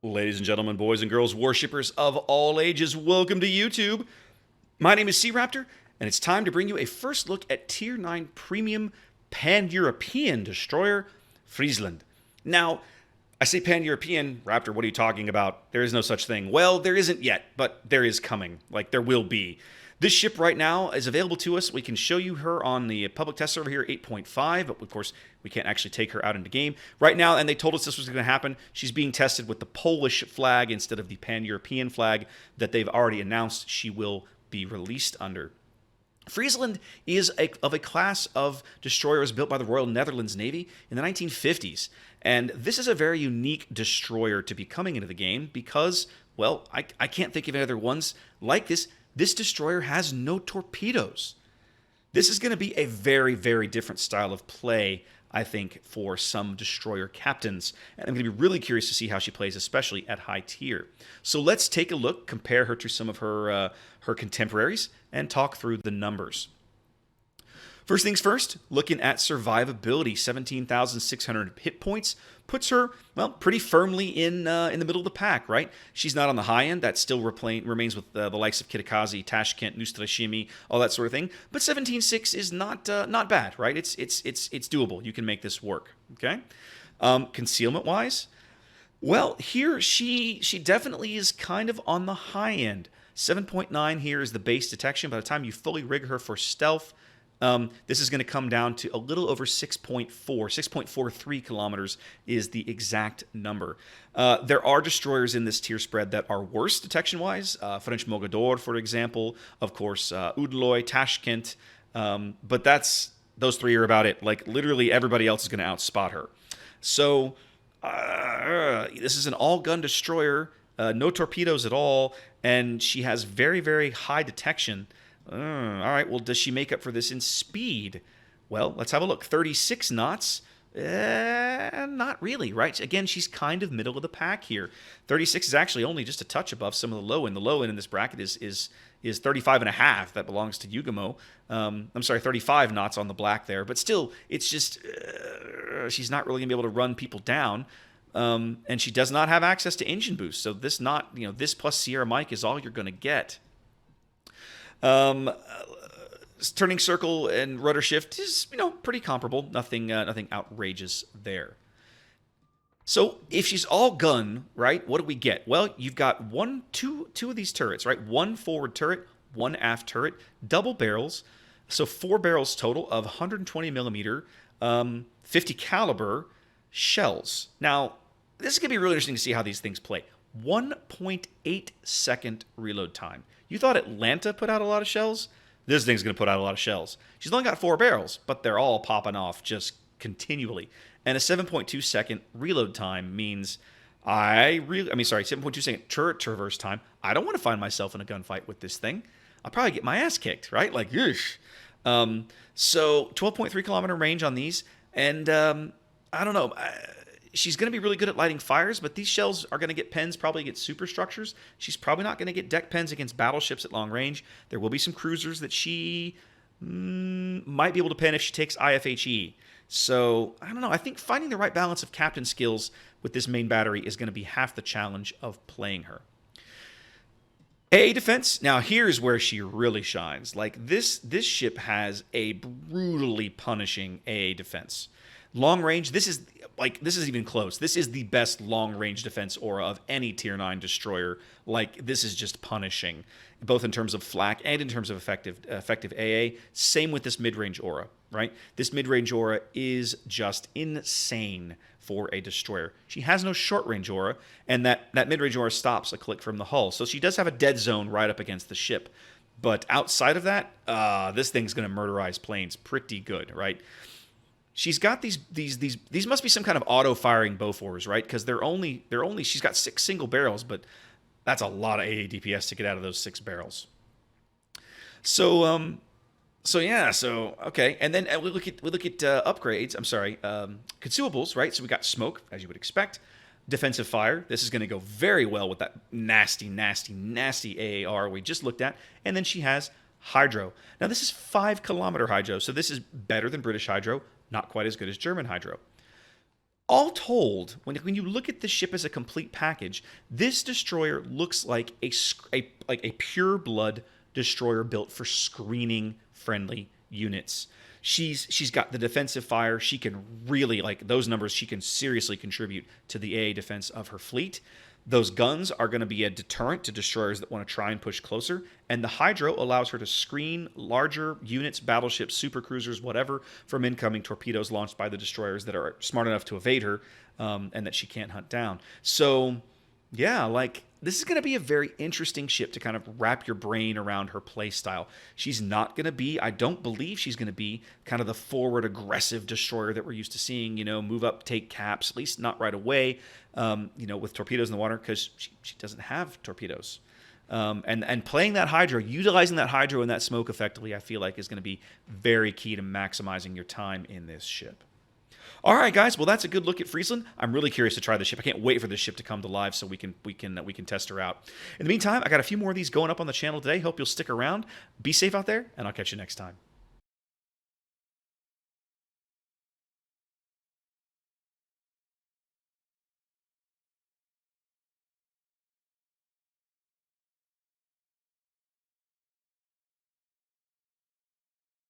Ladies and gentlemen, boys and girls, worshippers of all ages, welcome to YouTube. My name is SeaRaptor, and it's time to bring you a first look at Tier 9 Premium Pan-European Destroyer, Friesland. Now, I say Pan-European, Raptor, what are you talking about? There is no such thing. Well, there isn't yet, but there is coming. Like, there will be. This ship right now is available to us. We can show you her on the public test server here, 8.5, but of course, we can't actually take her out into game. Right now, and they told us this was going to happen, she's being tested with the Polish flag instead of the Pan-European flag that they've already announced she will be released under. Friesland is of a class of destroyers built by the Royal Netherlands Navy in the 1950s. And this is a very unique destroyer to be coming into the game because, well, I can't think of any other ones like this. This destroyer has no torpedoes. This is going to be a very, very different style of play, I think, for some destroyer captains. And I'm going to be really curious to see how she plays, especially at high tier. So let's take a look, compare her to some of her contemporaries, and talk through the numbers. First things first, looking at survivability, 17,600 hit points puts her, well, pretty firmly in the middle of the pack, right? She's not on the high end. That still remains with the likes of Kitakazi, Tashkent, Nustrashimi, all that sort of thing. But 17.6 is not bad, right? It's doable. You can make this work, okay? Concealment-wise, well, here she definitely is kind of on the high end. 7.9 here is the base detection. By the time you fully rig her for stealth, this is going to come down to a little over 6.43 kilometers is the exact number. There are destroyers in this tier spread that are worse detection-wise. French Mogador, for example. Of course, Udloy, Tashkent. But those three are about it. Like, literally everybody else is going to outspot her. So, this is an all-gun destroyer. No torpedoes at all. And she has very, very high detection. All right, well, does she make up for this in speed? Well, let's have a look. 36 knots? Not really, right? Again, she's kind of middle of the pack here. 36 is actually only just a touch above some of the low end. The low end in this bracket is 35 and a half. That belongs to Yugamo. I'm sorry, 35 knots on the black there. But still, it's just she's not really going to be able to run people down. And she does not have access to engine boost. So this this plus Sierra Mike is all you're going to get. Turning circle and rudder shift is, pretty comparable. Nothing outrageous there. So if she's all gun, right, what do we get? Well, you've got two of these turrets, right? One forward turret, one aft turret, double barrels. So 4 barrels total of 120 millimeter, 50 caliber shells. Now, this is going to be really interesting to see how these things play. 1.8 second reload time. You thought Atlanta put out a lot of shells? This thing's going to put out a lot of shells. She's only got 4 barrels, but they're all popping off just continually. And a 7.2 second reload time means 7.2 second turret traverse time. I don't want to find myself in a gunfight with this thing. I'll probably get my ass kicked, right? Like, yeesh. So 12.3 kilometer range on these. And I don't know. She's going to be really good at lighting fires, but these shells are going to get pens probably against superstructures. She's probably not going to get deck pens against battleships at long range. There will be some cruisers that she might be able to pen if she takes IFHE. So, I don't know. I think finding the right balance of captain skills with this main battery is going to be half the challenge of playing her. AA defense. Now, here's where she really shines. Like, this ship has a brutally punishing AA defense. Long range, this is even close. This is the best long range defense aura of any tier 9 destroyer. Like, this is just punishing, both in terms of flak and in terms of effective AA. Same with this mid-range aura, right? This mid-range aura is just insane for a destroyer. She has no short-range aura, and that mid-range aura stops a click from the hull. So she does have a dead zone right up against the ship. But outside of that, this thing's going to murderize planes pretty good, right? She's got these must be some kind of auto-firing Bofors, right? Because she's got 6 single barrels, but that's a lot of AA DPS to get out of those 6 barrels. So okay, and then we look at upgrades. I'm sorry, consumables, right? So we got smoke, as you would expect. Defensive fire. This is going to go very well with that nasty AAR we just looked at. And then she has hydro. Now this is 5 kilometer hydro, so this is better than British hydro. Not quite as good as German hydro. all told, when you look at this ship as a complete package, this destroyer looks like a pure blood destroyer built for screening friendly units. She's got the defensive fire. She can really, like those numbers, she can seriously contribute to the AA defense of her fleet. Those guns are going to be a deterrent to destroyers that want to try and push closer. And the Hydro allows her to screen larger units, battleships, supercruisers, whatever, from incoming torpedoes launched by the destroyers that are smart enough to evade her and that she can't hunt down. So, yeah, like this is going to be a very interesting ship to kind of wrap your brain around her play style. She's not going to be, I don't believe she's going to be kind of the forward aggressive destroyer that we're used to seeing, move up, take caps, at least not right away, with torpedoes in the water, because she doesn't have torpedoes. And playing that Hydro, utilizing that Hydro and that smoke effectively, I feel like is going to be very key to maximizing your time in this ship. All right, guys. Well, that's a good look at Friesland. I'm really curious to try this ship. I can't wait for this ship to come to live so we can test her out. In the meantime, I got a few more of these going up on the channel today. Hope you'll stick around. Be safe out there, and I'll catch you next time.